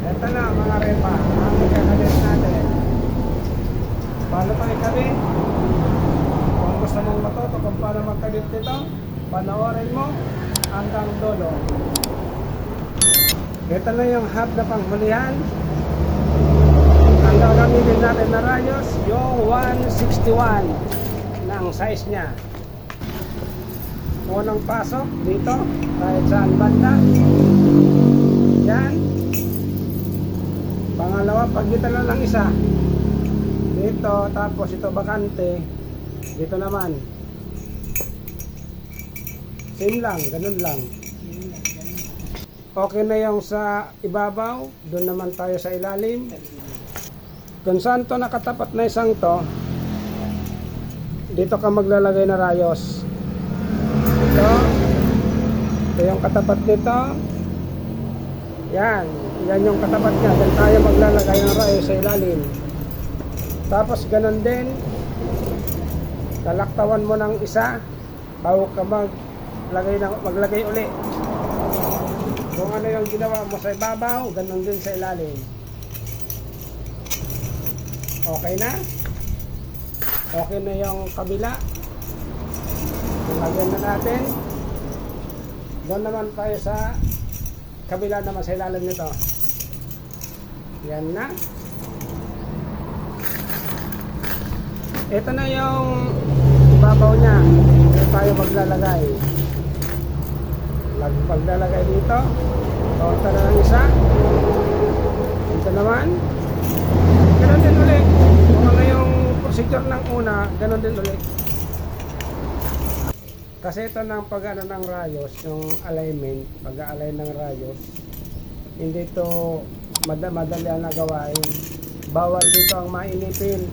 Ito na mga repa, ang ikakabit natin. Paano pa ikabit? Kung gusto mong matuto kung paano magkabit nito, panoorin mo hanggang dulo. Ito na yung hub na panghulihan. Ang gagamitin natin na rayos, yung 161 na ang size niya. Unang pasok dito, kahit saan banda. Yan. Pangalawa, pagitan lang ng isa. Dito, tapos ito bakante. Dito naman. Same lang, ganun lang. Okay na yung sa ibabaw, doon naman tayo sa ilalim. Kung saan to nakatapat na isang to, dito ka maglalagay na rayos. Ito yung katapat nito. Yan yung katapat niya. Diyan tayo maglalagay ng rayos sa ilalim. Tapos ganun din, talaktawan mo ng isa bago ka maglagay uli. Kung ano yung ginawa mo sa ibabaw, ganun din sa ilalim. Okay na? Okay na yung kabila. Lagyan na natin. Doon naman tayo sa kabila naman sa ilalim nito. Yan na. Ito na yung ibabaw niya. Ito tayo maglalagay. Paglalagay dito, torta na ng isa. Ito naman. Ganon din ulit. Kung ano yung procedure ng una, ganon din ulit. Kasi ito ng pag-ano ng rayos, yung alignment, pag-align ng rayos, hindi ito madali ang nagawain. Bawal dito ang mainipin.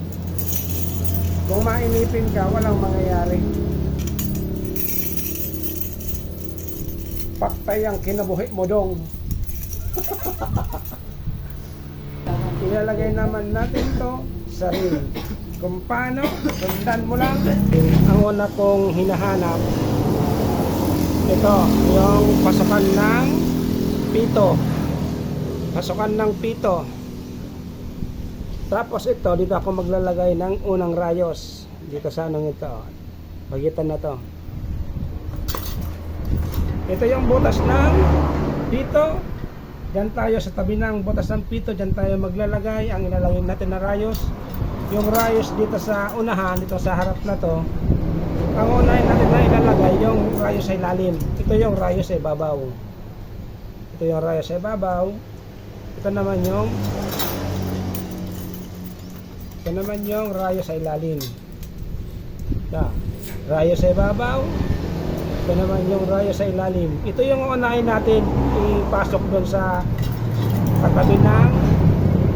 Kung mainipin ka, walang mangyayari. Paktay ang kinabuhi mo dong. Ilalagay naman natin to sa ring. Kung paano, sundan mo lang. Ang una kong hinahanap, ito, yung pasukan ng pito. Pasukan ng pito. Tapos ito, dito ako maglalagay ng unang rayos. Dito sa anong ito. Pagitan na to. Ito yung butas ng pito. Diyan tayo sa tabi ng butas ng pito. Diyan tayo maglalagay ang ilalagay natin na rayos. Yung rayos dito sa unahan, dito sa harap na to, ang unahin natin na ilalagay yung rayos sa ilalim. Ito yung rayos sa ibabaw. Ito yung rayos sa ibabaw. Ito naman yung rayos sa ilalim. Rayos sa ibabaw. Ito naman yung rayos sa ilalim. Ito yung unahin natin ipasok doon sa katabi ng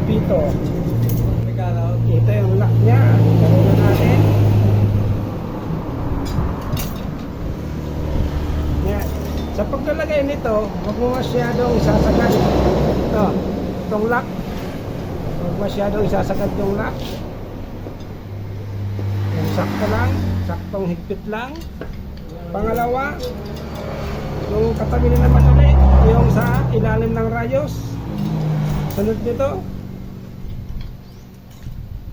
pito. Ito yung lock niya. Gawin natin. Yan. Sa paglalagay nito, huwag mo masyadong isasagad. Itong lock. Huwag masyadong isasagad yung lock. Yung sakto lang. Saktong higpit lang. Pangalawa, yung katabi na naman ulit, yung sa ilalim ng rayos. Sunod nito,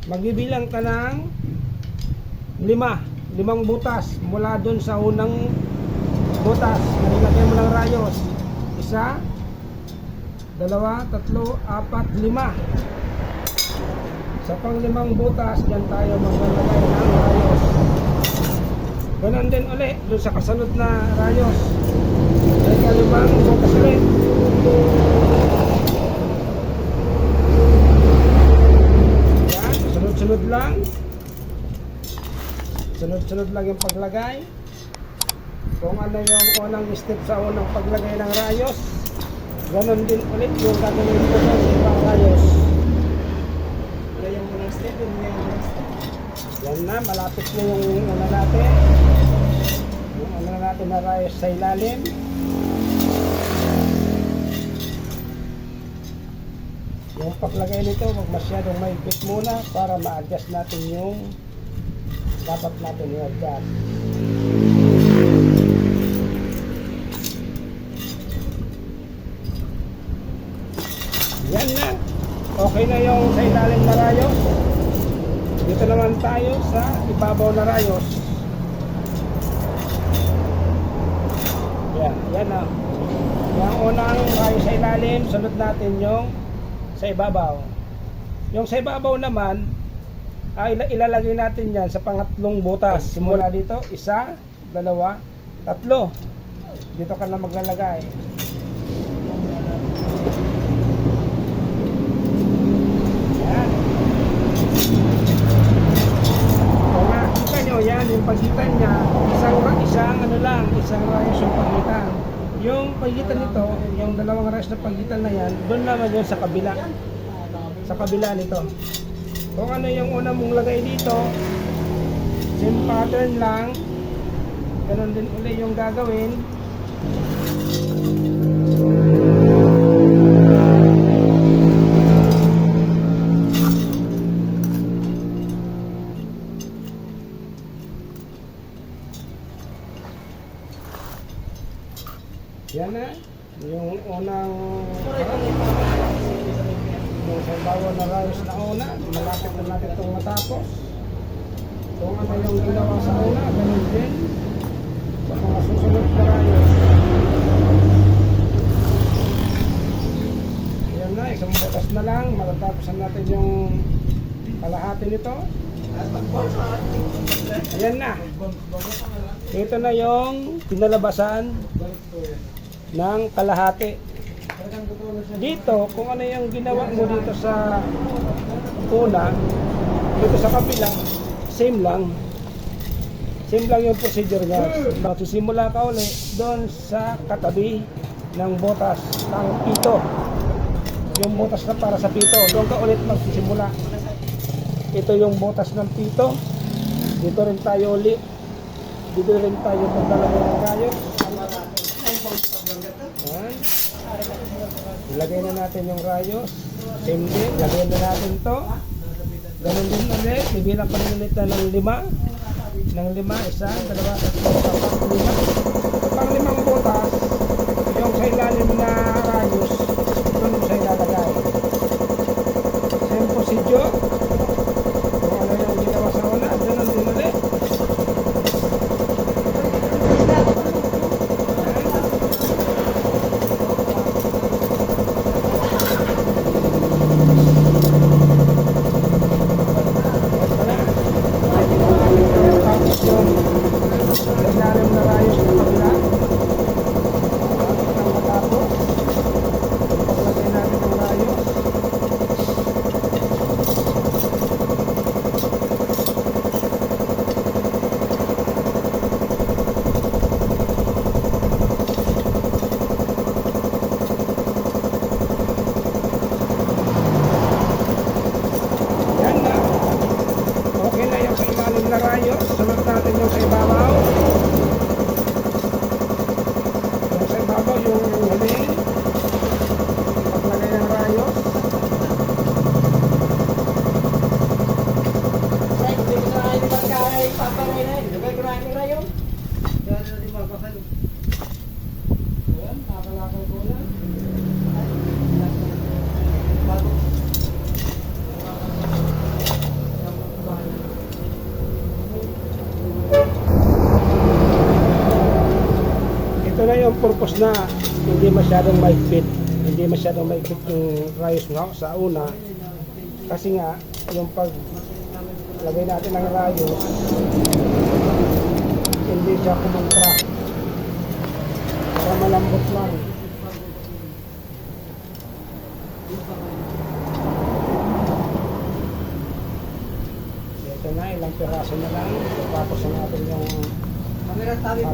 magbibilang ka ng 5 butas mula dun sa unang butas na nilagay mo ng rayos. 1, 2, 3, 4, 5. Sa pang-5 butas, dyan tayo maglalagay ng rayos. Ganon din ulit dun sa kasunod na rayos. May 5 butas ulit. Sunod lang. Sunod lang yung paglagay. Kung ano yung unang step sa unang paglagay ng rayos, ganon din ulit yung gagawin ko sa ibang rayos. Yung unang step, yung unang step. Yan na, malapit na yung una natin. Yung una natin na rayos sa ilalim. Yung paglagay nito, huwag masyadong mahigpit muna para ma-adjust natin yung dapat natin i-adjust. Yan na. Okay na yung sa ilalim na rayos. Dito naman tayo sa ibabaw na rayos. Yan na. Yung unang rayos sa ilalim, sunod natin yung sa ibabaw. Yung sa ibabaw naman, ilalagay natin yan sa pangatlong butas. Simula dito, 1, 2, 3. Dito ka na maglalagay. Yan. Kung nakita nyo yan, yung pagitan niya, isang rayos yung pagitan. Yung pagitan nito, yung dalawang rayos na pagitan na yan, doon naman yun sa kabila. Sa kabila nito. Kung ano yung una mong lagay dito, same pattern lang. Ganun din ulit yung gagawin. Yan na. Yung unang yung sa bawal na rayos na una, malapit na natin itong matapos. Kung ano yung ginawa sa una, ganun din sa mga susunod na rayos. Yan na, isang butas na lang, matatapos natin yung kalahati nito. Ayan na. Ito na yung pinalabasan ng kalahati. Dito, kung ano yung ginawa mo dito sa una, dito sa kabila, same lang. Same lang yung procedure niya. Magsisimula ka ulit doon sa katabi ng botas ng pito. Yung botas na para sa pito, doon ka ulit magsisimula. Ito yung botas ng pito. Dito rin tayo ulit. Dito rin tayo maglalagay ng rayos. Yan. Ilagay na natin yung rayos. Same din. Lagyan na natin to. Ganun din ulit. Bibilang pa rin ulit na ng 5. Ng 5. 1, 2, 3, 4, 5. Pang-5 butas. Yung sa ilalim na rayos. Doon sa ilalagay. Same procedure. Kung ano yung ginawa sa una. Ganun din ulit. Na rayos, sunod natin yung sa ibabaw. Yung sa ibabaw, yung huling paglagay ng rayos. Ito na yung purpose na hindi masyadong maigpit. Hindi masyadong maigpit yung rayos nga sa una. Kasi nga, yung paglagay natin ng rayos, hindi siya kumontra. Para malambot lang. Ito na, ilang piraso na lang. Tapos na natin yung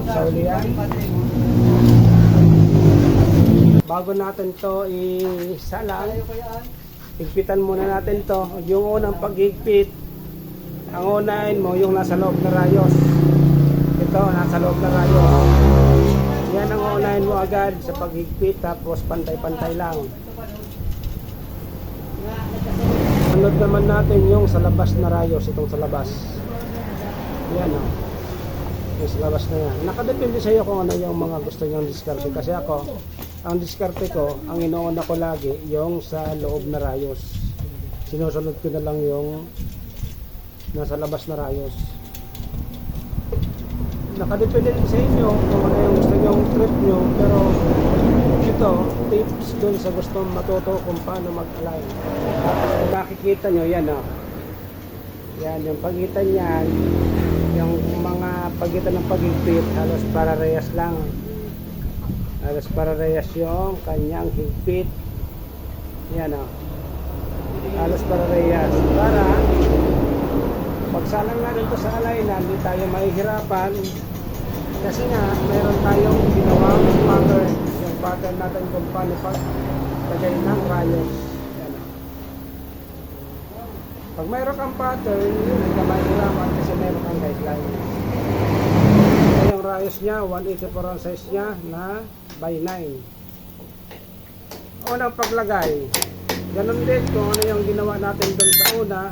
saulian. Bago natin to isalang, higpitan muna natin to. Yung unang paghigpit, ang unahin mo yung nasa loob na rayos. Ito, nasa loob na rayos. Yan ang unahin mo agad sa paghigpit, tapos pantay-pantay lang. Sunod naman natin yung sa labas na rayos, itong sa labas. Yan o. Yung sa labas na yan. Nakadepende sa iyo kung ano yung mga gusto niyong diskarte. Kasi ako, ang diskarte ko, ang inuuna ko lagi, yung sa loob na rayos. Sinusunod ko na lang yung nasa labas na rayos. Nakadepende din sa inyo kung ano yung gusto nyong trip nyo, pero ito, tips dun sa gusto matuto kung paano mag-align. Kung nakikita nyo, yan o. Yan, yung pagitan yan, yung mga pagitan ng pagigpit, halos pararehas lang. Halos pararehas yung kanyang higpit. Yan o. Halos pararehas. Para pagsalang natin ito sa alignan, hindi tayo mahihirapan. Kasi nga, mayroon tayong ginawang pattern. Yung pattern natin kung paano paglagay ng rayos. Yan o. Pag mayroon kang pattern, hindi ka mahihirapan kasi mayroon kang guideline. So, yung rayos niya, 184 ang size niya na by 9. Unang paglagay, ganun din kung ano yung ginawa natin doon sa una,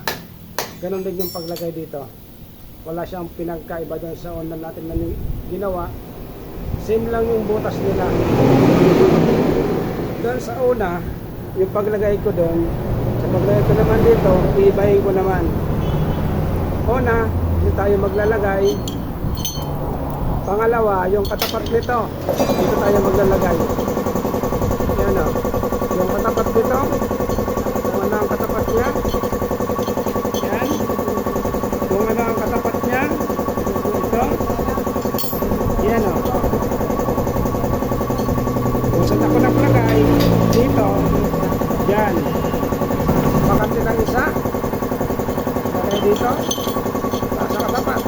ganun din yung paglagay dito. Wala siyang pinagkaiba doon sa una natin na ginawa. Same lang yung butas nila. Doon sa una, yung paglagay ko doon, sa paglagay ko naman dito, iibahin ko naman. Una, hindi tayo maglalagay. Pangalawa, yung katapat nito, dito tayo maglalagay. Yan o. Yung katapat nito, kung ano ang katapat niya, yan. Kung ano ang katapat niya, ito, yan o. Kung saan ako naglagay, dito, yan. Makati ng isa, lagay dito, sa katapat.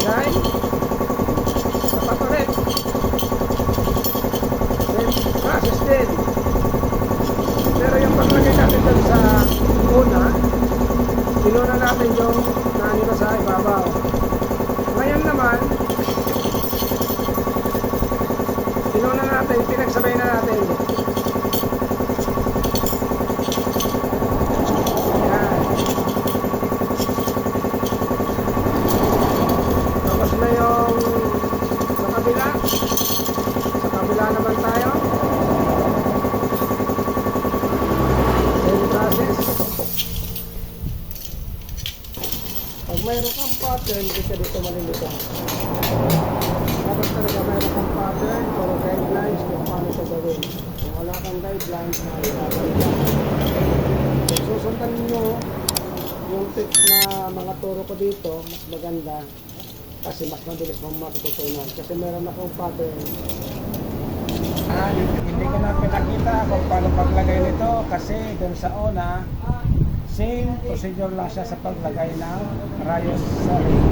Lagay, tapat ulit. Then, process din. Pero yung paglagay natin doon sa una, tinuna natin yung nanino sa ibabaw. Ngayon naman, tinuna natin, pinagsabay na natin. Yan. Tapos na yung sa kabila. Sa kabila naman tayo. Same process. Pag mayroon kang pattern, hindi ka dito malilito. Dapat talaga mayroon kang pattern or guidelines kung paano ito gawin. Kung wala kang guidelines, mahirapan ka. Kung susundan nyo yung tips na mga turo ko dito, mas maganda kasi mas mabilis mong matututunan. Kasi meron akong pattern. Hindi ko na pinakita kung paano paglagay nito kasi dun sa una, same procedure lang siya sa paglagay ng rayos sa ring.